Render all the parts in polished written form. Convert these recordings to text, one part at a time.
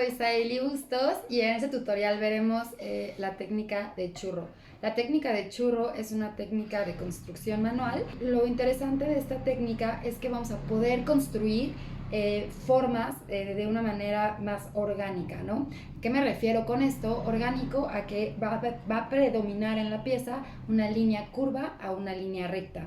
soy Saeli Bustos y en este tutorial veremos la técnica de churro. La técnica de churro es una técnica de construcción manual. Lo interesante de esta técnica es que vamos a poder construir formas de una manera más orgánica, ¿no? ¿Qué me refiero con esto? Orgánico a que va a predominar en la pieza una línea curva a una línea recta.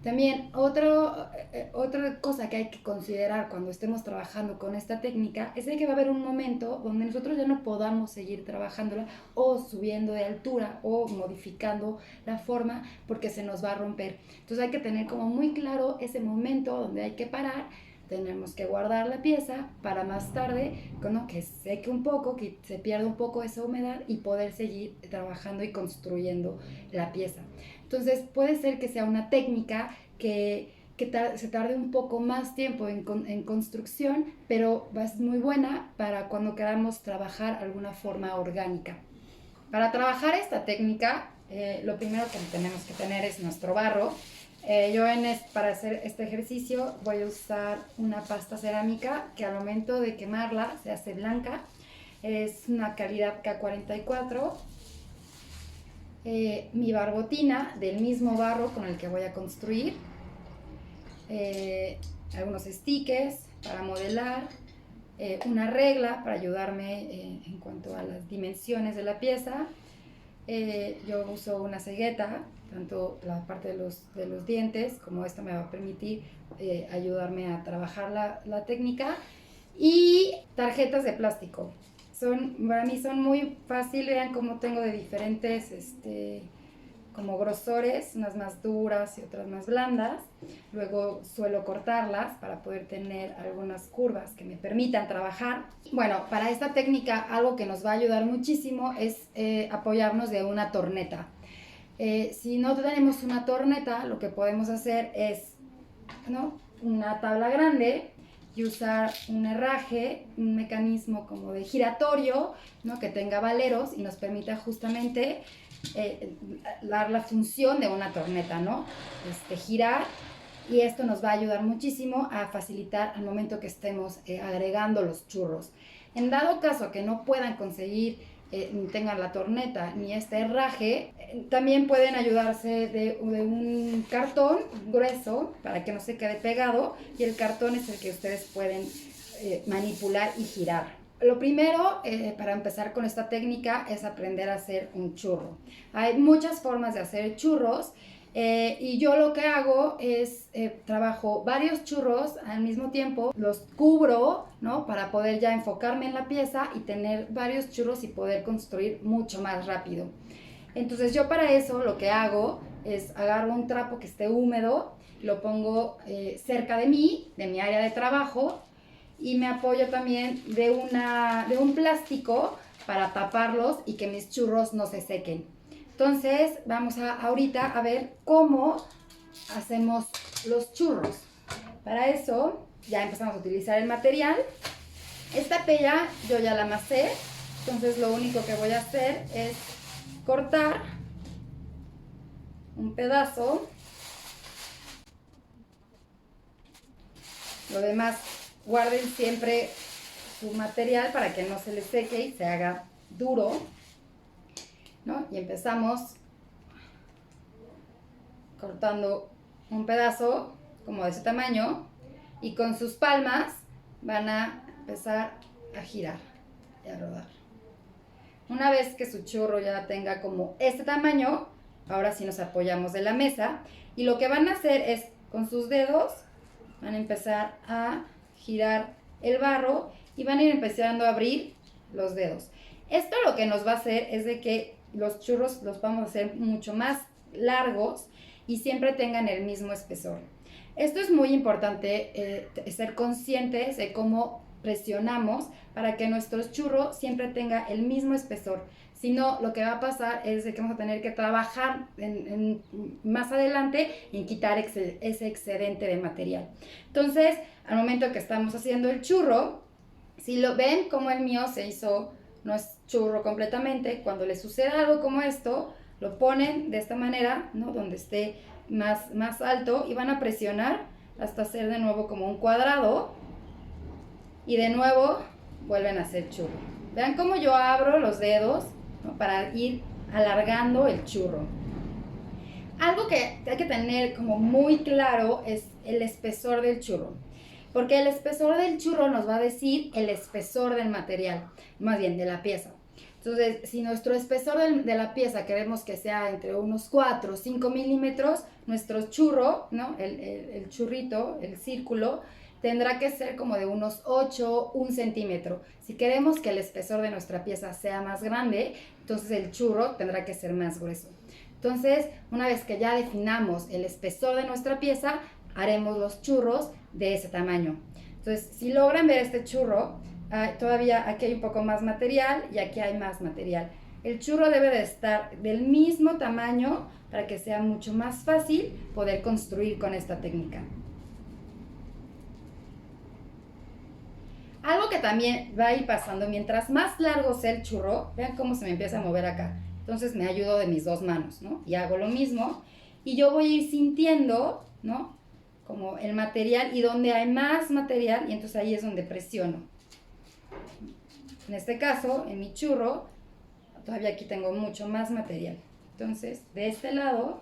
También otra cosa que hay que considerar cuando estemos trabajando con esta técnica es que va a haber un momento donde nosotros ya no podamos seguir trabajándola o subiendo de altura o modificando la forma porque se nos va a romper. Entonces hay que tener como muy claro ese momento donde hay que parar. Tenemos que guardar la pieza para más tarde, ¿no? Que seque un poco, que se pierda un poco esa humedad y poder seguir trabajando y construyendo la pieza. Entonces puede ser que sea una técnica que se tarde un poco más tiempo en construcción, pero es muy buena para cuando queramos trabajar alguna forma orgánica. Para trabajar esta técnica, lo primero que tenemos que tener es nuestro barro. Para hacer este ejercicio voy a usar una pasta cerámica que al momento de quemarla se hace blanca. Es una calidad K44. Mi barbotina del mismo barro con el que voy a construir. Algunos stickers para modelar. Una regla para ayudarme en cuanto a las dimensiones de la pieza. Yo uso una cegueta, tanto la parte de los dientes como esto me va a permitir ayudarme a trabajar la técnica, y tarjetas de plástico. Para mí son muy fáciles. Vean cómo tengo de diferentes como grosores, unas más duras y otras más blandas. Luego suelo cortarlas para poder tener algunas curvas que me permitan trabajar. Bueno, para esta técnica algo que nos va a ayudar muchísimo es apoyarnos de una torneta. Si no tenemos una torneta, lo que podemos hacer es, ¿no?, una tabla grande y usar un herraje, un mecanismo como de giratorio, ¿no?, que tenga valeros y nos permita justamente dar la función de una torneta, ¿no? Girar, y esto nos va a ayudar muchísimo a facilitar al momento que estemos agregando los churros. En dado caso que no puedan conseguir ni tengan la torneta ni este herraje, también pueden ayudarse de un cartón grueso para que no se quede pegado, y el cartón es el que ustedes pueden manipular y girar. Lo primero para empezar con esta técnica es aprender a hacer un churro. Hay muchas formas de hacer churros. Y yo lo que hago es trabajo varios churros al mismo tiempo, los cubro, ¿no?, para poder ya enfocarme en la pieza y tener varios churros y poder construir mucho más rápido. Entonces yo para eso lo que hago es agarro un trapo que esté húmedo, lo pongo cerca de mí, de mi área de trabajo, y me apoyo también de un plástico para taparlos y que mis churros no se sequen. Entonces vamos ahorita a ver cómo hacemos los churros. Para eso ya empezamos a utilizar el material. Esta pella yo ya la amasé, entonces lo único que voy a hacer es cortar un pedazo. Lo demás, guarden siempre su material para que no se les seque y se haga duro, ¿no? Y empezamos cortando un pedazo como de ese tamaño, y con sus palmas van a empezar a girar y a rodar. Una vez que su churro ya tenga como este tamaño, ahora sí nos apoyamos de la mesa, y lo que van a hacer es con sus dedos van a empezar a girar el barro y van a ir empezando a abrir los dedos. Esto lo que nos va a hacer es de que los churros los vamos a hacer mucho más largos y siempre tengan el mismo espesor. Esto es muy importante, ser conscientes de cómo presionamos para que nuestros churros siempre tenga el mismo espesor. Si no, lo que va a pasar es de que vamos a tener que trabajar más adelante en quitar ese excedente de material. Entonces, al momento que estamos haciendo el churro, si lo ven como el mío se hizo, no es churro completamente, cuando les suceda algo como esto, lo ponen de esta manera, ¿no?, donde esté más alto, y van a presionar hasta hacer de nuevo como un cuadrado, y de nuevo vuelven a hacer churro. Vean cómo yo abro los dedos, ¿no? Para ir alargando el churro. Algo que hay que tener como muy claro es el espesor del churro. Porque el espesor del churro nos va a decir el espesor del material, más bien de la pieza. Entonces, si nuestro espesor de la pieza queremos que sea entre unos 4 o 5 milímetros, nuestro churro, ¿no? El churrito, el círculo, tendrá que ser como de unos 8, 1 centímetro. Si queremos que el espesor de nuestra pieza sea más grande, entonces el churro tendrá que ser más grueso. Entonces, una vez que ya definamos el espesor de nuestra pieza, haremos los churros de ese tamaño. Entonces, si logran ver este churro, todavía aquí hay un poco más material y aquí hay más material. El churro debe de estar del mismo tamaño para que sea mucho más fácil poder construir con esta técnica. Algo que también va a ir pasando, mientras más largo sea el churro, vean cómo se me empieza a mover acá. Entonces me ayudo de mis dos manos, ¿no? Y hago lo mismo. Y yo voy a ir sintiendo, ¿no? Como el material y donde hay más material, y entonces ahí es donde presiono. En este caso, en mi churro, todavía aquí tengo mucho más material. Entonces, de este lado,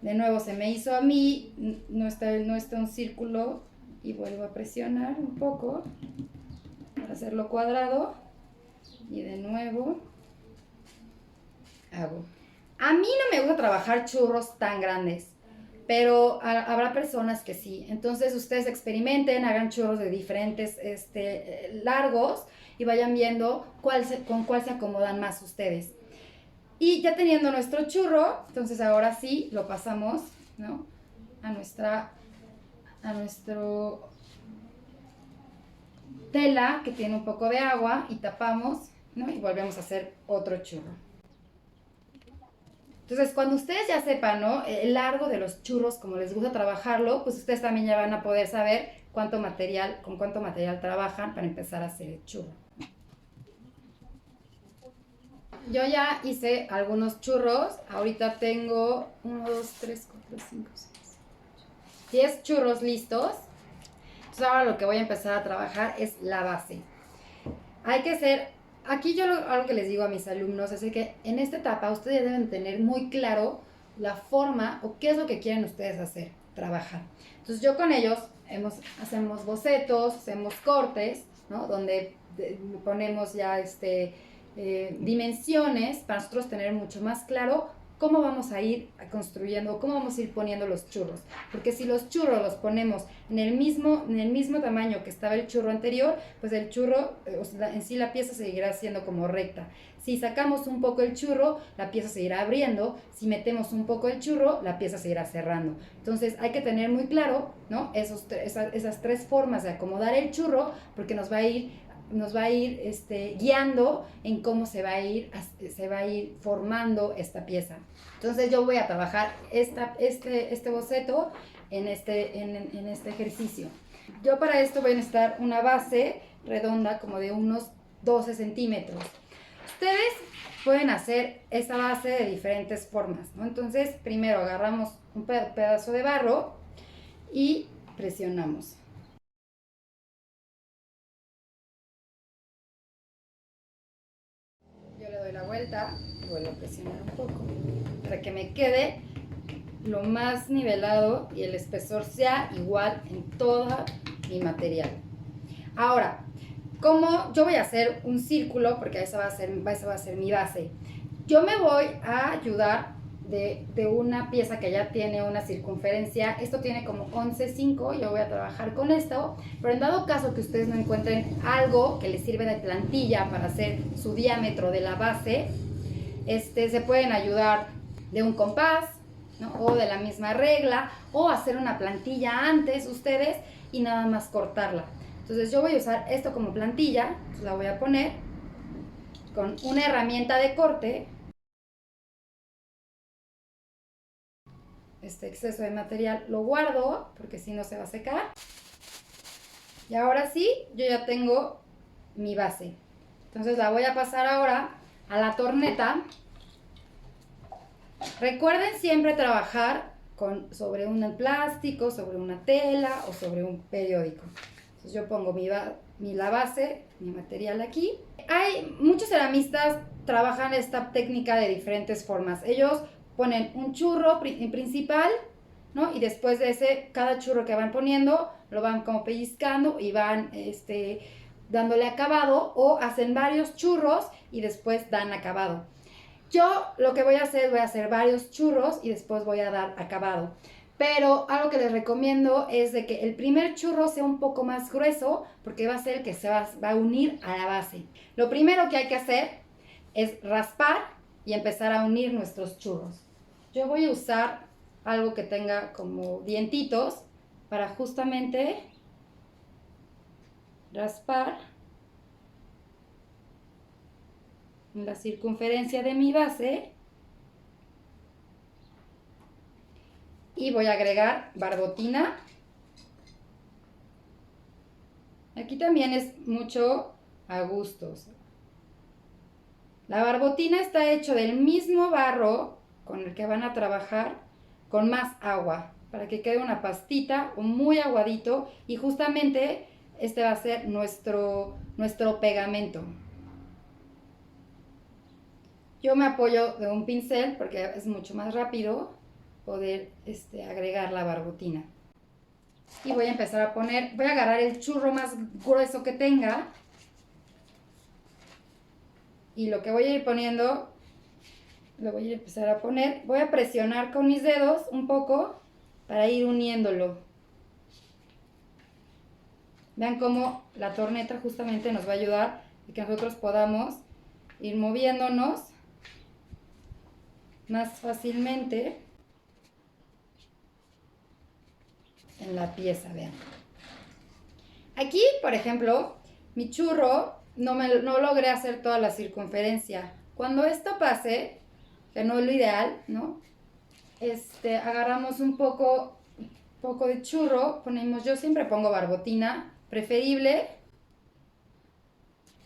de nuevo se me hizo a mí, no está un círculo, y vuelvo a presionar un poco para hacerlo cuadrado, y de nuevo hago. A mí no me gusta trabajar churros tan grandes, pero habrá personas que sí. Entonces ustedes experimenten, hagan churros de diferentes largos y vayan viendo con cuál se acomodan más ustedes. Y ya teniendo nuestro churro, entonces ahora sí lo pasamos, ¿no? a nuestro tela que tiene un poco de agua y tapamos, ¿no? Y volvemos a hacer otro churro. Entonces, cuando ustedes ya sepan, ¿no? El largo de los churros, como les gusta trabajarlo, pues ustedes también ya van a poder saber con cuánto material trabajan para empezar a hacer el churro. Yo ya hice algunos churros. Ahorita tengo 1, 2, 3, 4, 5, 6, 10 churros listos. Entonces ahora lo que voy a empezar a trabajar es la base. Hay que hacer, aquí yo algo que les digo a mis alumnos es que en esta etapa ustedes deben tener muy claro la forma o qué es lo que quieren ustedes hacer, trabajar. Entonces yo con ellos hacemos bocetos, hacemos cortes, ¿no? Donde ponemos ya dimensiones para nosotros tener mucho más claro cómo vamos a ir construyendo, cómo vamos a ir poniendo los churros. Porque si los churros los ponemos en el mismo tamaño que estaba el churro anterior, pues el churro, en sí la pieza seguirá siendo como recta. Si sacamos un poco el churro, la pieza se irá abriendo. Si metemos un poco el churro, la pieza se irá cerrando. Entonces hay que tener muy claro, ¿no? Esas tres formas de acomodar el churro, porque nos va a ir guiando en cómo se va a ir formando esta pieza. Entonces yo voy a trabajar este boceto en este ejercicio. Yo para esto voy a necesitar una base redonda como de unos 12 centímetros. Ustedes pueden hacer esa base de diferentes formas, ¿no? Entonces primero agarramos un pedazo de barro y presionamos. Yo le doy la vuelta y vuelvo a presionar un poco para que me quede lo más nivelado y el espesor sea igual en todo mi material. Ahora, como yo voy a hacer un círculo, porque esa va a ser mi base, yo me voy a ayudar de una pieza que ya tiene una circunferencia. Esto tiene como 11,5. Yo voy a trabajar con esto, pero en dado caso que ustedes no encuentren algo que les sirva de plantilla para hacer su diámetro de la base, se pueden ayudar de un compás, ¿no? O de la misma regla, o hacer una plantilla antes ustedes y nada más cortarla. Entonces yo voy a usar esto como plantilla. Entonces la voy a poner con una herramienta de corte. Este exceso de material lo guardo porque si no se va a secar. Y ahora sí, yo ya tengo mi base. Entonces la voy a pasar ahora a la torneta. Recuerden siempre trabajar sobre un plástico, sobre una tela o sobre un periódico. Entonces yo pongo la base, mi material aquí. Hay muchos ceramistas trabajan esta técnica de diferentes formas. Ellos ponen un churro principal, ¿no? Y después de ese, cada churro que van poniendo, lo van como pellizcando y van dándole acabado, o hacen varios churros y después dan acabado. Yo lo que voy a hacer varios churros y después voy a dar acabado. Pero algo que les recomiendo es de que el primer churro sea un poco más grueso, porque va a ser el que se va a unir a la base. Lo primero que hay que hacer es raspar y empezar a unir nuestros churros. Yo voy a usar algo que tenga como dientitos para justamente raspar en la circunferencia de mi base. Y voy a agregar barbotina. Aquí también es mucho a gustos. La barbotina está hecho del mismo barro con el que van a trabajar, con más agua, para que quede una pastita muy aguadito, y justamente este va a ser nuestro pegamento. Yo me apoyo de un pincel porque es mucho más rápido poder agregar la barbotina. Y voy a empezar a poner, voy a agarrar el churro más grueso que tenga, y lo que voy a ir poniendo, lo voy a empezar a poner, voy a presionar con mis dedos un poco para ir uniéndolo. Vean cómo la torneta justamente nos va a ayudar a que nosotros podamos ir moviéndonos más fácilmente en la pieza, vean. Aquí, por ejemplo, mi churro no logré hacer toda la circunferencia. Cuando esto pase, que no es lo ideal, ¿no? Agarramos un poco de churro, yo siempre pongo barbotina, preferible,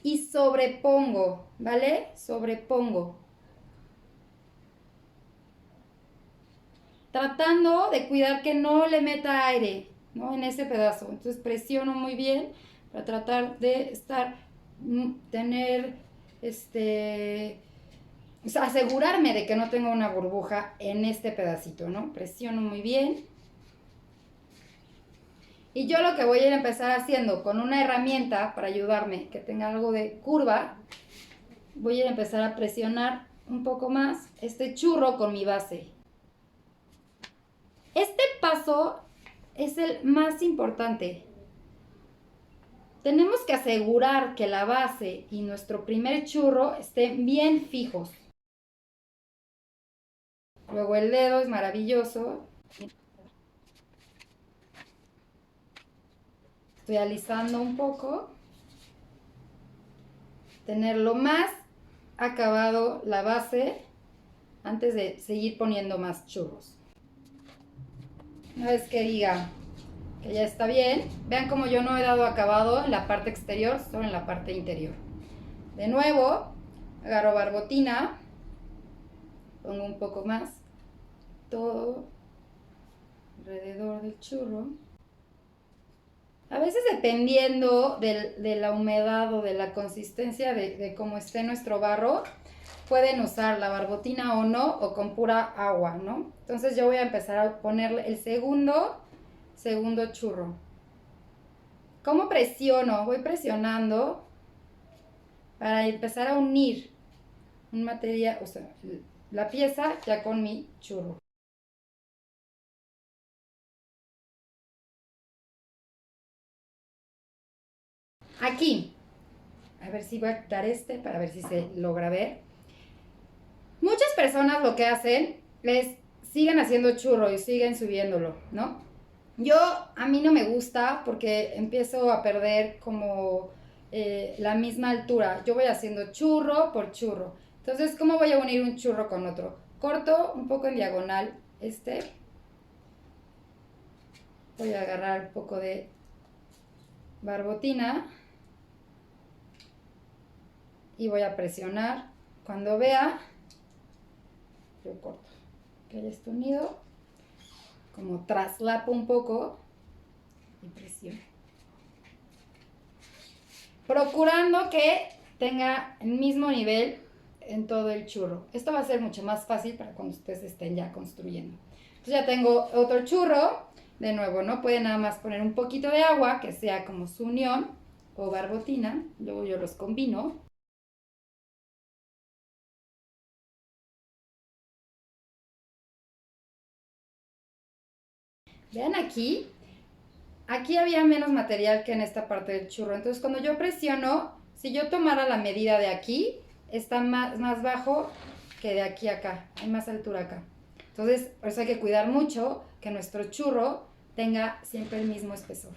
y sobrepongo, ¿vale? Sobrepongo. Tratando de cuidar que no le meta aire, ¿no? En ese pedazo. Entonces presiono muy bien para tratar de tener, o sea, asegurarme de que no tenga una burbuja en este pedacito, ¿no? Presiono muy bien. Y yo lo que voy a ir a empezar haciendo con una herramienta para ayudarme, que tenga algo de curva, voy a ir a empezar a presionar un poco más este churro con mi base. Este paso es el más importante. Tenemos que asegurar que la base y nuestro primer churro estén bien fijos. Luego el dedo es maravilloso. Estoy alisando un poco. Tener lo más acabado la base antes de seguir poniendo más churros. Una vez que diga que ya está bien, vean como yo no he dado acabado en la parte exterior, solo en la parte interior. De nuevo, agarro barbotina, pongo un poco más, todo alrededor del churro. A veces, dependiendo de la humedad o de la consistencia de cómo esté nuestro barro, pueden usar la barbotina o no, o con pura agua, ¿no? Entonces yo voy a empezar a ponerle el segundo churro. ¿Cómo presiono? Voy presionando para empezar a unir un material, o sea, la pieza ya con mi churro. Aquí, a ver si voy a quitar para ver si se logra ver. Muchas personas lo que hacen es siguen haciendo churro y siguen subiéndolo, ¿no? A mí no me gusta porque empiezo a perder como la misma altura. Yo voy haciendo churro por churro. Entonces, ¿cómo voy a unir un churro con otro? Corto un poco en diagonal voy a agarrar un poco de barbotina y voy a presionar. Cuando vea, yo corto que haya esto unido, como traslapo un poco y presiono. procurando que tenga el mismo nivel en todo el churro. Esto va a ser mucho más fácil para cuando ustedes estén ya construyendo. Entonces ya tengo otro churro. De nuevo, ¿no? Pueden nada más poner un poquito de agua, que sea como su unión o barbotina. Luego yo los combino. Vean aquí había menos material que en esta parte del churro. Entonces cuando yo presiono, si yo tomara la medida de aquí, está más bajo que de aquí a acá. Hay más altura acá. Entonces por eso hay que cuidar mucho que nuestro churro tenga siempre el mismo espesor.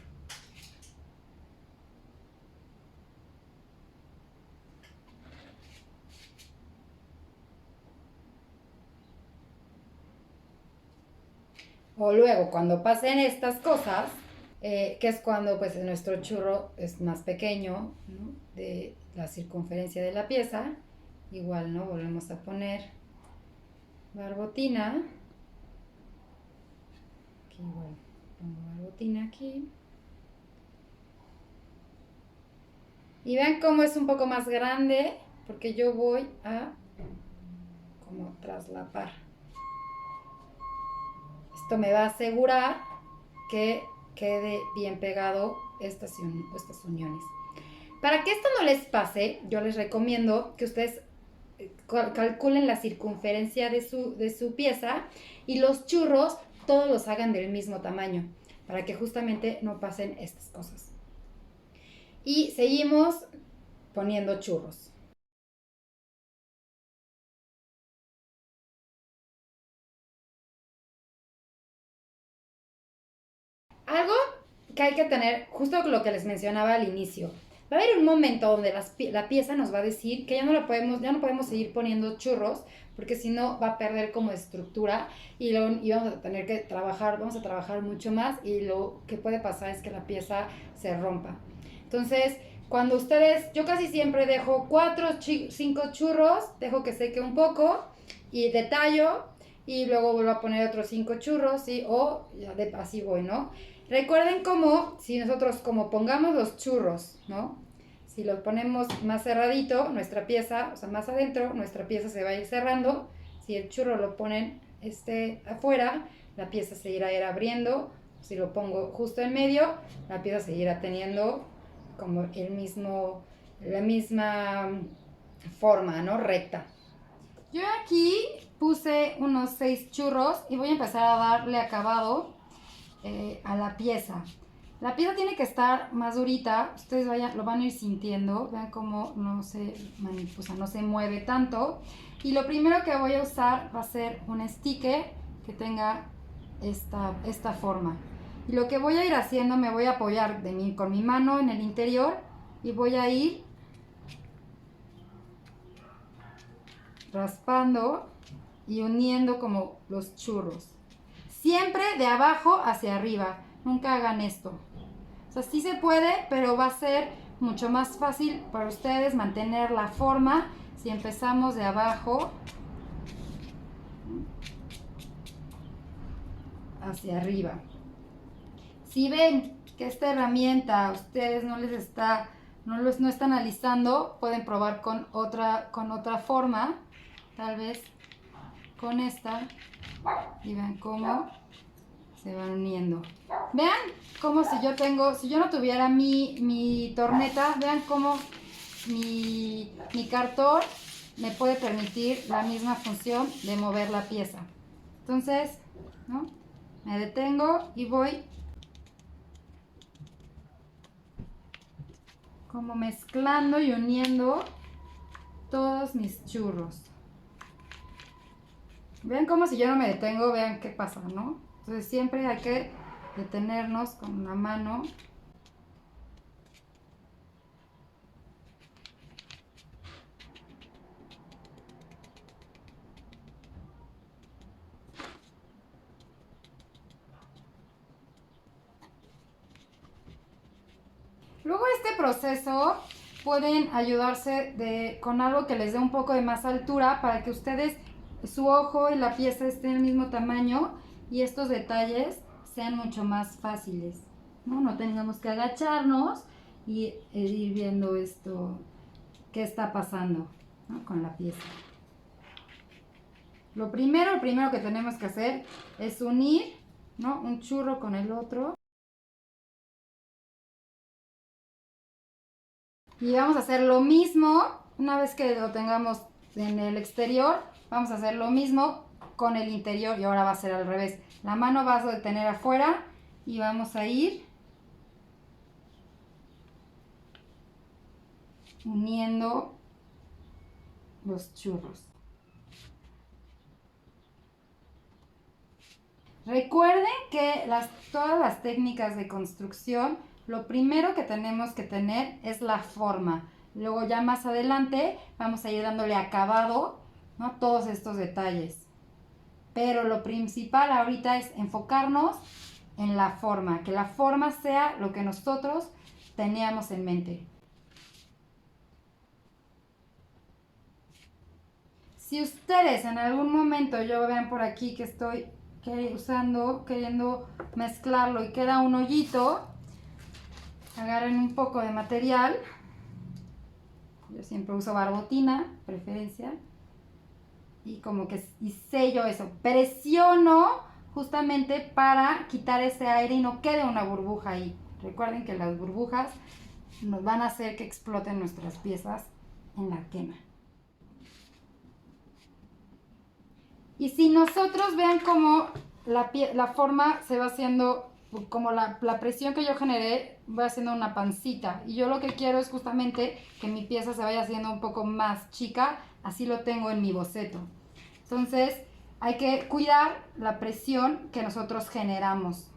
O luego, cuando pasen estas cosas, que es cuando pues nuestro churro es más pequeño, ¿no? De la circunferencia de la pieza, igual, ¿no? Volvemos a poner barbotina. Aquí igual pongo barbotina aquí. Y vean cómo es un poco más grande, porque yo voy a como traslapar. Esto me va a asegurar que quede bien pegado estas uniones. Para que esto no les pase, yo les recomiendo que ustedes calculen la circunferencia de su pieza y los churros todos los hagan del mismo tamaño, para que justamente no pasen estas cosas. Y seguimos poniendo churros. Algo que hay que tener, justo lo que les mencionaba al inicio, va a haber un momento donde la pieza nos va a decir que ya no podemos seguir poniendo churros, porque si no va a perder como estructura y vamos a tener que vamos a trabajar mucho más y lo que puede pasar es que la pieza se rompa. Entonces, cuando yo casi siempre dejo 4 o 5 churros, dejo que seque un poco y detallo y luego vuelvo a poner otros 5 churros, ¿sí? O ya así voy, ¿no? Recuerden cómo, si nosotros como pongamos los churros, ¿no? Si los ponemos más cerradito, nuestra pieza, o sea, más adentro, nuestra pieza se va a ir cerrando. Si el churro lo ponen afuera, la pieza se irá abriendo. Si lo pongo justo en medio, la pieza seguirá teniendo como la misma forma, ¿no? Recta. Yo aquí puse unos 6 churros y voy a empezar a darle acabado a la pieza. La pieza tiene que estar más durita, ustedes lo van a ir sintiendo, vean cómo no se mueve tanto. Y lo primero que voy a usar va a ser un sticker que tenga esta forma. Y lo que voy a ir haciendo, me voy a apoyar con mi mano en el interior y voy a ir raspando y uniendo como los churros. Siempre de abajo hacia arriba, nunca hagan esto. O sea, sí se puede, pero va a ser mucho más fácil para ustedes mantener la forma si empezamos de abajo hacia arriba. Si ven que esta herramienta a ustedes no están alisando, pueden probar con otra forma, tal vez con esta, y vean cómo se van uniendo. Vean como si yo no tuviera mi torneta, vean cómo mi cartón me puede permitir la misma función de mover la pieza. Entonces, ¿no? Me detengo y voy como mezclando y uniendo todos mis churros. Vean como si yo no me detengo, vean qué pasa, ¿no? Entonces siempre hay que detenernos con la mano. Luego este proceso pueden ayudarse con algo que les dé un poco de más altura para que ustedes, su ojo y la pieza estén del mismo tamaño y estos detalles sean mucho más fáciles, ¿no? No tengamos que agacharnos y ir viendo esto, qué está pasando, ¿no?, con la pieza. Lo primero que tenemos que hacer es unir, ¿no?, un churro con el otro. Y vamos a hacer lo mismo, una vez que lo tengamos en el exterior, vamos a hacer lo mismo con el interior y ahora va a ser al revés. La mano vas a detener afuera y vamos a ir uniendo los churros. Recuerden que todas las técnicas de construcción, lo primero que tenemos que tener es la forma. Luego ya más adelante vamos a ir dándole acabado, ¿no?, todos estos detalles. Pero lo principal ahorita es enfocarnos en la forma, que la forma sea lo que nosotros teníamos en mente. Si ustedes en algún momento, yo vean por aquí que estoy queriendo mezclarlo y queda un hoyito, agarren un poco de material. Yo siempre uso barbotina, preferencia, y como que sello eso, presiono justamente para quitar ese aire y no quede una burbuja ahí. Recuerden que las burbujas nos van a hacer que exploten nuestras piezas en la quema. Y si nosotros vean como la forma se va haciendo, como la presión que yo generé va haciendo una pancita, y yo lo que quiero es justamente que mi pieza se vaya haciendo un poco más chica, así lo tengo en mi boceto. Entonces hay que cuidar la presión que nosotros generamos.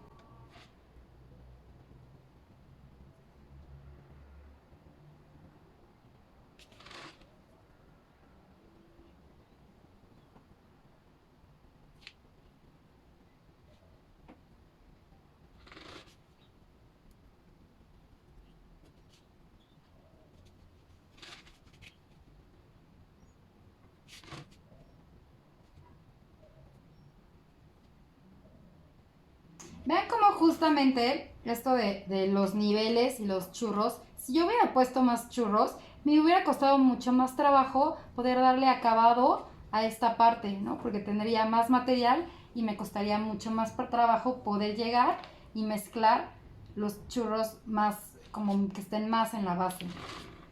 Vean cómo justamente esto de los niveles y los churros, si yo hubiera puesto más churros, me hubiera costado mucho más trabajo poder darle acabado a esta parte, ¿no? Porque tendría más material y me costaría mucho más trabajo poder llegar y mezclar los churros más, como que estén más en la base.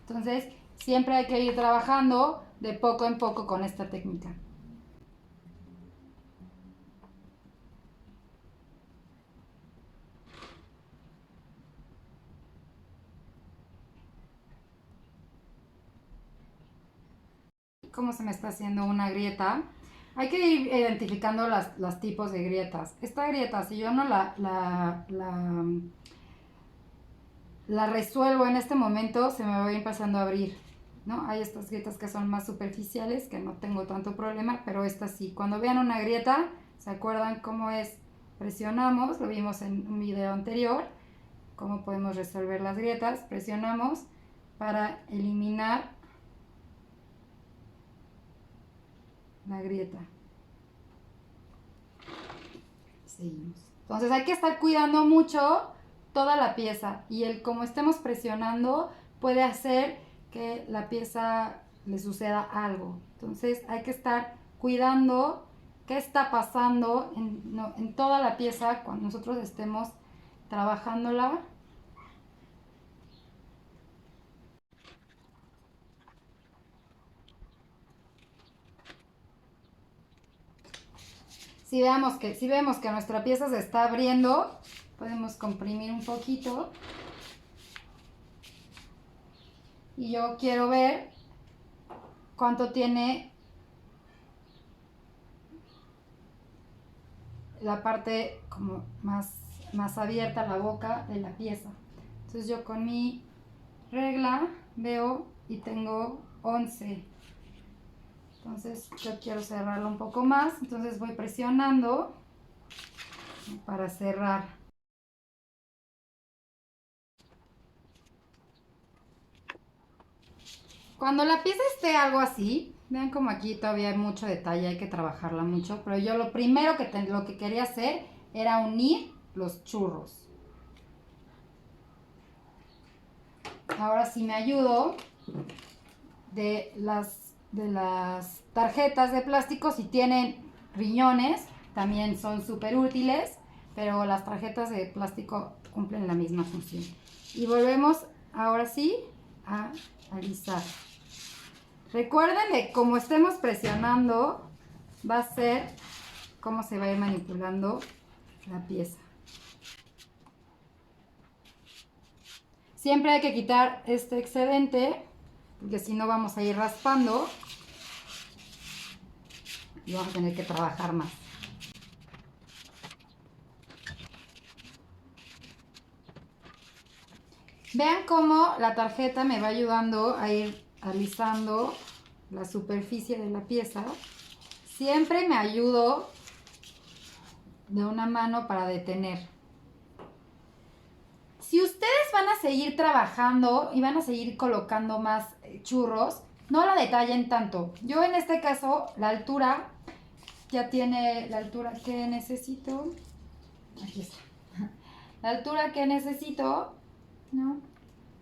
Entonces, siempre hay que ir trabajando de poco en poco con esta técnica. Cómo se me está haciendo una grieta. Hay que ir identificando los tipos de grietas. Esta grieta, si yo no la resuelvo en este momento, se me va a ir empezando a abrir, ¿no? Hay estas grietas que son más superficiales, que no tengo tanto problema, pero esta sí. Cuando vean una grieta, ¿se acuerdan cómo es? Presionamos, lo vimos en un video anterior, cómo podemos resolver las grietas. Presionamos para eliminar la grieta. Seguimos. Entonces hay que estar cuidando mucho toda la pieza, y el como estemos presionando puede hacer que la pieza le suceda algo. Entonces hay que estar cuidando qué está pasando en toda la pieza cuando nosotros estemos trabajándola. Si vemos que nuestra pieza se está abriendo, podemos comprimir un poquito. Y yo quiero ver cuánto tiene la parte como más abierta, la boca de la pieza. Entonces yo con mi regla veo y tengo 11. Entonces yo quiero cerrarlo un poco más, entonces voy presionando para cerrar. Cuando la pieza esté algo así, vean como aquí todavía hay mucho detalle, hay que trabajarla mucho, pero yo lo primero lo que quería hacer era unir los churros. ahora sí me ayudo de las tarjetas de plástico. Si tienen riñones, también son súper útiles, pero las tarjetas de plástico cumplen la misma función. Y volvemos ahora sí a alisar. Recuerden que como estemos presionando, va a ser cómo se va a ir manipulando la pieza. Siempre hay que quitar este excedente, porque si no vamos a ir raspando y vamos a tener que trabajar más. Vean cómo la tarjeta me va ayudando a ir alisando la superficie de la pieza. Siempre me ayudo de una mano para detener. Si ustedes van a seguir trabajando y van a seguir colocando más churros, no la detallen tanto. Yo en este caso, la altura ya tiene la altura que necesito. Aquí está. La altura que necesito, ¿no?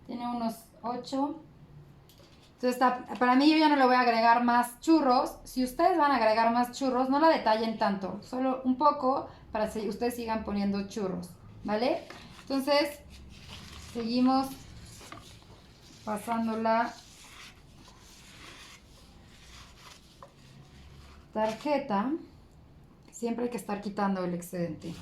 Tiene unos 8. Entonces, para mí yo ya no le voy a agregar más churros. Si ustedes van a agregar más churros, no la detallen tanto. Solo un poco para que ustedes sigan poniendo churros, ¿vale? Entonces, seguimos pasando la tarjeta. Siempre hay que estar quitando el excedente.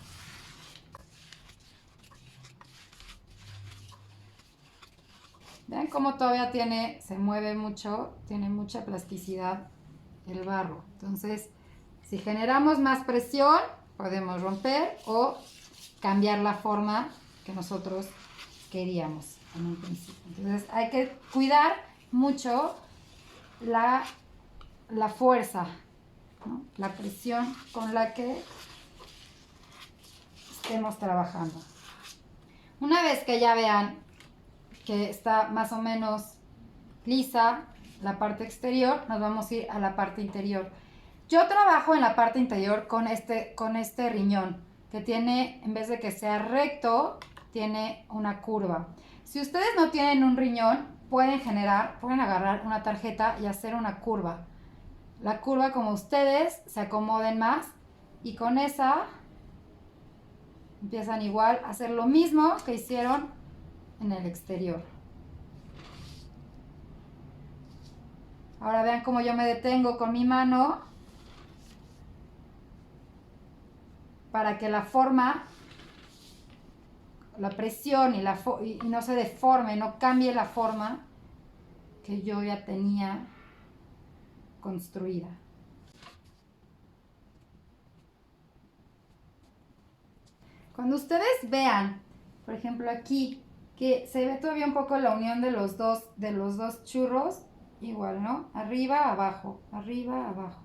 Vean cómo todavía se mueve mucho, tiene mucha plasticidad el barro. Entonces, si generamos más presión, podemos romper o cambiar la forma que nosotros queríamos en un principio. Entonces, hay que cuidar mucho la fuerza, ¿no? La presión con la que estemos trabajando. Una vez que ya vean que está más o menos lisa la parte exterior, nos vamos a ir a la parte interior. Yo trabajo en la parte interior con este riñón, que tiene, en vez de que sea recto, tiene una curva. Si ustedes no tienen un riñón, pueden agarrar una tarjeta y hacer una curva. La curva como ustedes se acomoden más, y con esa empiezan igual a hacer lo mismo que hicieron en el exterior. Ahora vean cómo yo me detengo con mi mano para que la forma, la presión y no se deforme, no cambie la forma que yo ya tenía construida. Cuando ustedes vean, por ejemplo aquí, que se ve todavía un poco la unión de los dos churros, igual, ¿no? Arriba, abajo, arriba, abajo.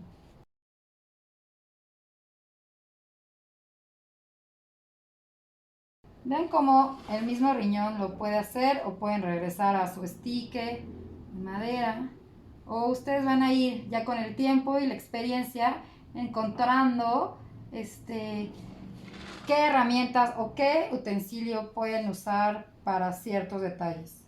Vean cómo el mismo riñón lo puede hacer, o pueden regresar a su estique de madera, o ustedes van a ir ya con el tiempo y la experiencia encontrando qué herramientas o qué utensilio pueden usar para ciertos detalles.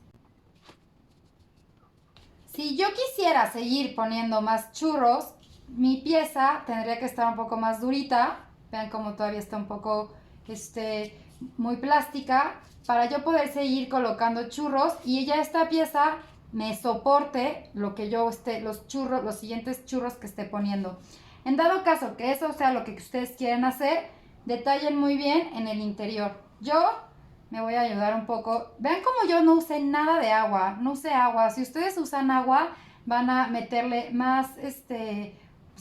Si yo quisiera seguir poniendo más churros, mi pieza tendría que estar un poco más durita. Vean cómo todavía está un poco muy plástica, para yo poder seguir colocando churros y ya esta pieza me soporte lo que yo los siguientes churros que esté poniendo. En dado caso que eso sea lo que ustedes quieren hacer, detallen muy bien en el interior. Yo me voy a ayudar un poco. Vean como yo no usé nada de agua, no usé agua. Si ustedes usan agua, van a meterle más, se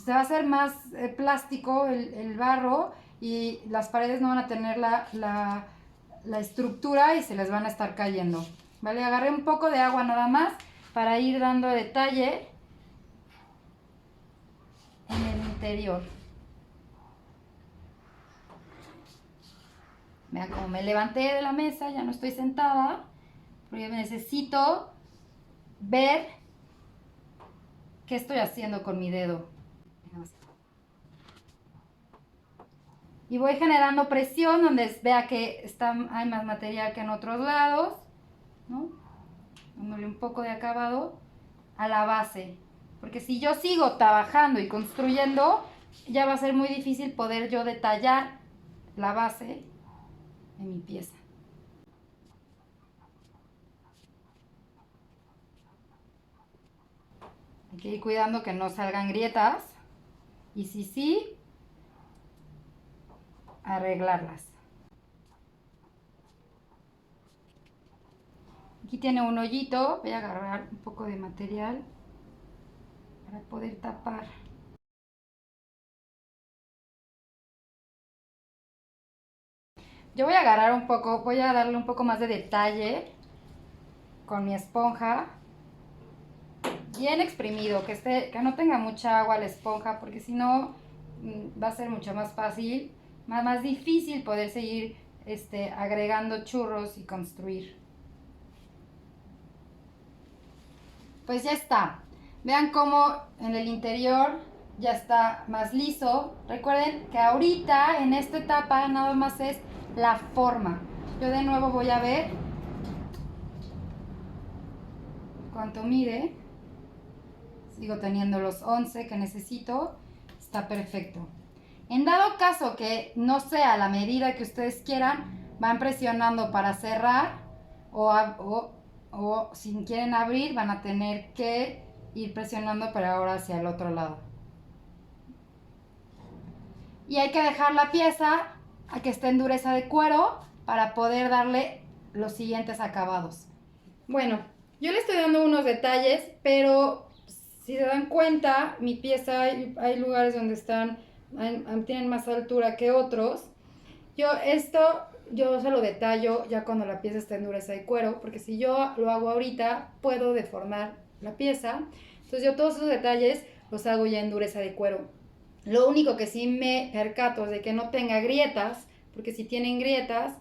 va a hacer más plástico el barro, y las paredes no van a tener la estructura y se les van a estar cayendo. ¿Vale? Agarré un poco de agua nada más para ir dando detalle en el interior. Vean cómo me levanté de la mesa, ya no estoy sentada, porque necesito ver qué estoy haciendo con mi dedo. Y voy generando presión donde vea que hay más material que en otros lados, ¿no? dándole un poco de acabado a la base. Porque si yo sigo trabajando y construyendo, ya va a ser muy difícil poder yo detallar la base de mi pieza. Hay que ir cuidando que no salgan grietas. Y si sí, arreglarlas. Aquí tiene un hoyito. Voy a agarrar un poco de material para poder tapar. Yo voy a agarrar un poco, voy a darle un poco más de detalle con mi esponja. Bien exprimido, que no tenga mucha agua la esponja, porque si no va a ser mucho más fácil, más difícil poder seguir agregando churros y construir. Pues ya está. Vean cómo en el interior ya está más liso. Recuerden que ahorita en esta etapa nada más es la forma. Yo de nuevo voy a ver cuánto mide. Sigo teniendo los 11 que necesito. Está perfecto. En dado caso que no sea la medida que ustedes quieran, van presionando para cerrar o si quieren abrir van a tener que ir presionando pero ahora hacia el otro lado. Y hay que dejar la pieza a que esté en dureza de cuero para poder darle los siguientes acabados. Bueno, yo le estoy dando unos detalles, pero si se dan cuenta, mi pieza hay lugares donde tienen más altura que otros. Yo se lo detallo ya cuando la pieza está en dureza de cuero, porque si yo lo hago ahorita, puedo deformar la pieza. Entonces yo todos esos detalles los hago ya en dureza de cuero. Lo único que sí me percato es de que no tenga grietas, porque si tienen grietas,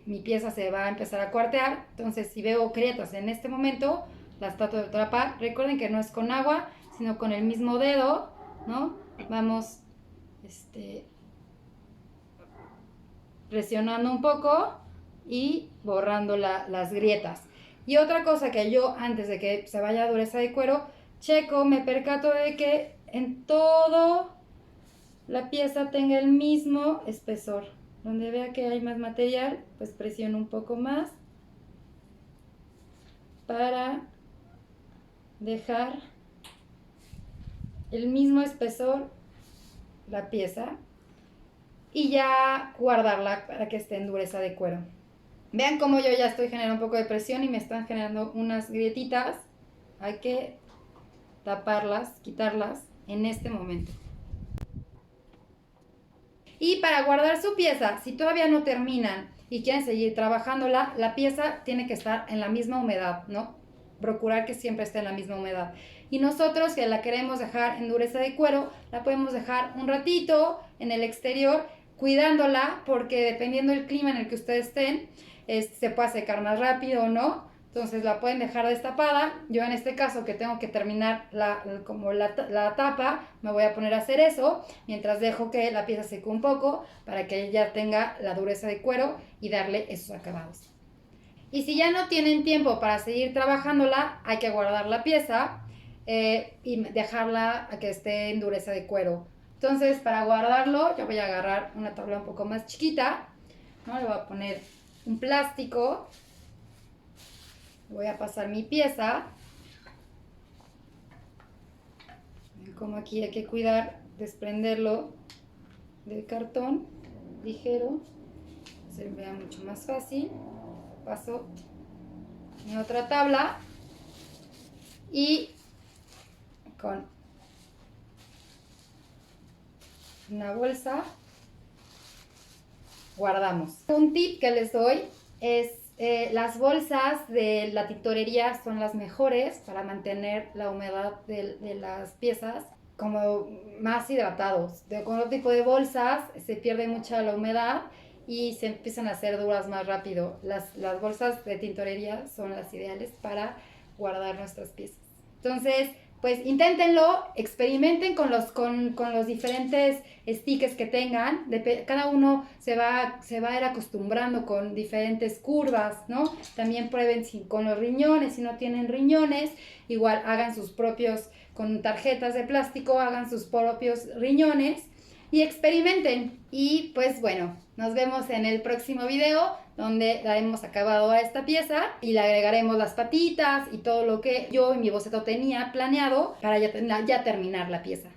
mi pieza se va a empezar a cuartear. Entonces si veo grietas en este momento, las trato de atrapar. Recuerden que no es con agua, sino con el mismo dedo, ¿no? Vamos, presionando un poco y borrando las grietas. Y otra cosa que yo, antes de que se vaya a dureza de cuero, checo, me percato de que en todo la pieza tenga el mismo espesor. Donde vea que hay más material, pues presiono un poco más para dejar el mismo espesor la pieza y ya guardarla para que esté en dureza de cuero. Vean cómo yo ya estoy generando un poco de presión y me están generando unas grietitas. Hay que taparlas, quitarlas en este momento. Y para guardar su pieza, si todavía no terminan y quieren seguir trabajándola, la pieza tiene que estar en la misma humedad, ¿no? Procurar que siempre esté en la misma humedad. Y nosotros que la queremos dejar en dureza de cuero, la podemos dejar un ratito en el exterior cuidándola, porque dependiendo del clima en el que ustedes estén, se puede secar más rápido o no. Entonces la pueden dejar destapada. Yo en este caso que tengo que terminar la tapa, me voy a poner a hacer eso mientras dejo que la pieza seque un poco para que ya tenga la dureza de cuero y darle esos acabados. Y si ya no tienen tiempo para seguir trabajándola, hay que guardar la pieza y dejarla a que esté en dureza de cuero. Entonces para guardarlo yo voy a agarrar una tabla un poco más chiquita, ¿no? Le voy a poner un plástico. Voy a pasar mi pieza. Como aquí hay que cuidar, desprenderlo del cartón ligero. Se vea mucho más fácil. Paso mi otra tabla y con una bolsa guardamos. Un tip que les doy es las bolsas de la tintorería son las mejores para mantener la humedad de las piezas como más hidratados. Con otro tipo de bolsas se pierde mucha la humedad y se empiezan a hacer duras más rápido. Las bolsas de tintorería son las ideales para guardar nuestras piezas. Entonces, pues inténtenlo, experimenten con los diferentes stickers que tengan. Cada uno se va a ir acostumbrando con diferentes curvas, ¿no? También prueben con los riñones, si no tienen riñones, igual hagan sus propios, con tarjetas de plástico, hagan sus propios riñones y experimenten. Y pues bueno, nos vemos en el próximo video, donde la hemos acabado a esta pieza y le agregaremos las patitas y todo lo que yo y mi boceto tenía planeado para ya terminar la pieza.